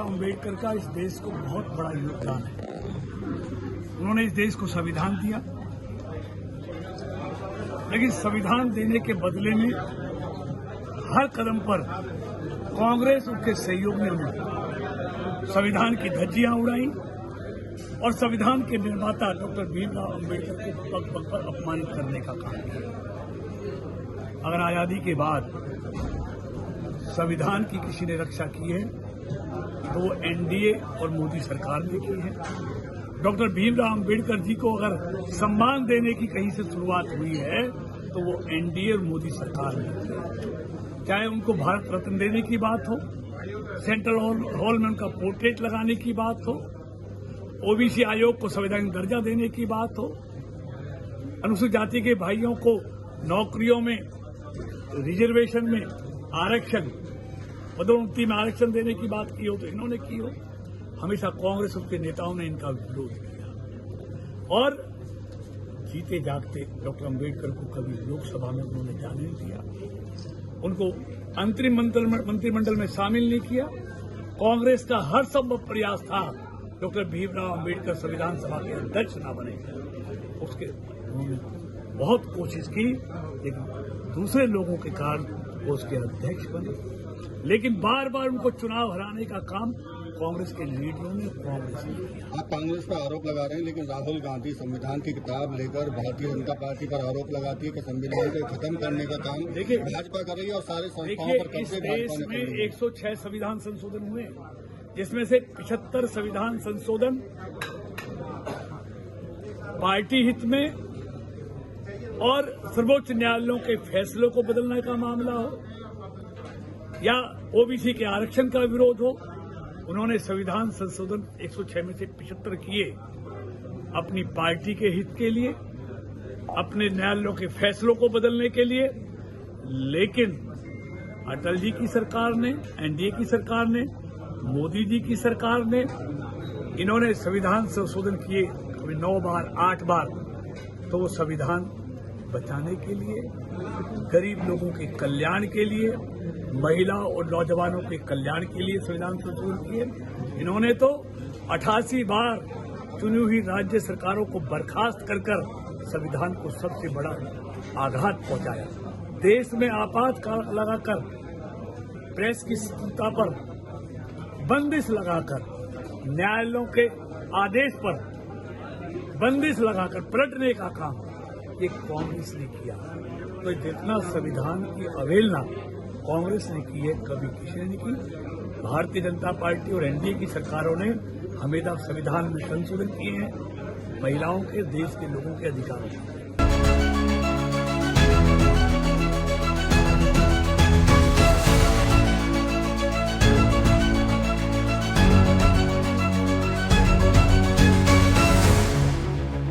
भीमराव अंबेडकर का इस देश को बहुत बड़ा योगदान है। उन्होंने इस देश को संविधान दिया, लेकिन संविधान देने के बदले में हर कदम पर कांग्रेस उनके सहयोग ने उन्हें संविधान की धज्जियां उड़ाई और संविधान के निर्माता डॉक्टर भीमराव अंबेडकर को पग पग पर अपमानित करने का काम किया। अगर आजादी के बाद संविधान की किसी ने रक्षा की है तो वो एनडीए और मोदी सरकार ने की है। डॉक्टर भीमराव अंबेडकर जी को अगर सम्मान देने की कहीं से शुरुआत हुई है तो वो एनडीए और मोदी सरकार ने की है। चाहे उनको भारत रत्न देने की बात हो, सेंट्रल हॉल में उनका पोर्ट्रेट लगाने की बात हो, ओबीसी आयोग को संवैधानिक दर्जा देने की बात हो, अनुसूचित जाति के भाइयों को नौकरियों में रिजर्वेशन में आरक्षण, पदोन्नति में आरक्षण देने की बात की हो तो इन्होंने की हो। हमेशा कांग्रेस के नेताओं ने इनका विरोध किया और जीते जागते डॉक्टर अंबेडकर को कभी लोकसभा में उन्होंने जाने नहीं दिया, उनको अंतरिम मंत्रिमंडल में शामिल नहीं किया। कांग्रेस का हर संभव प्रयास था डॉक्टर भीमराव अंबेडकर संविधान सभा के अध्यक्ष न बने, उसके उन्होंने बहुत कोशिश की, लेकिन दूसरे लोगों के कारण वो उसके अध्यक्ष बने। लेकिन बार बार उनको चुनाव हराने का काम कांग्रेस के लीडरों ने कांग्रेस ने किया। आप कांग्रेस पर आरोप लगा रहे हैं, लेकिन राहुल गांधी संविधान की किताब लेकर भारतीय जनता पार्टी पर आरोप लगाती है कि संविधान को खत्म करने का काम देखिए भाजपा कर रही है और सारे संस्थाओं पर इस देश में 106 संविधान संशोधन हुए, जिसमें से 75 संविधान संशोधन पार्टी हित में और सर्वोच्च न्यायालयों के फैसलों को बदलने का मामला हो या ओबीसी के आरक्षण का विरोध हो, उन्होंने संविधान संशोधन 106 में से 75 किए अपनी पार्टी के हित के लिए, अपने न्यायालयों के फैसलों को बदलने के लिए। लेकिन अटल जी की सरकार ने, एनडीए की सरकार ने, मोदी जी की सरकार ने, इन्होंने संविधान संशोधन किए कभी 9 बार 8 बार, तो वो संविधान बचाने के लिए, गरीब लोगों के कल्याण के लिए, महिला और नौजवानों के कल्याण के लिए संविधान संशोधन किए। इन्होंने तो 88 बार चुनी हुई राज्य सरकारों को बर्खास्त कर संविधान को सबसे बड़ा आघात पहुंचाया। देश में आपातकाल लगाकर, प्रेस की स्वतंत्रता पर बंदिश लगाकर, न्यायालयों के आदेश पर बंदिश लगाकर पलटने का काम ये कांग्रेस ने किया। तो जितना संविधान की अवहेलना कांग्रेस ने की है, कभी किसी ने नहीं की। भारतीय जनता पार्टी और एनडीए की सरकारों ने हमेशा संविधान में संशोधन किए हैं, महिलाओं के, देश के लोगों के अधिकारों के।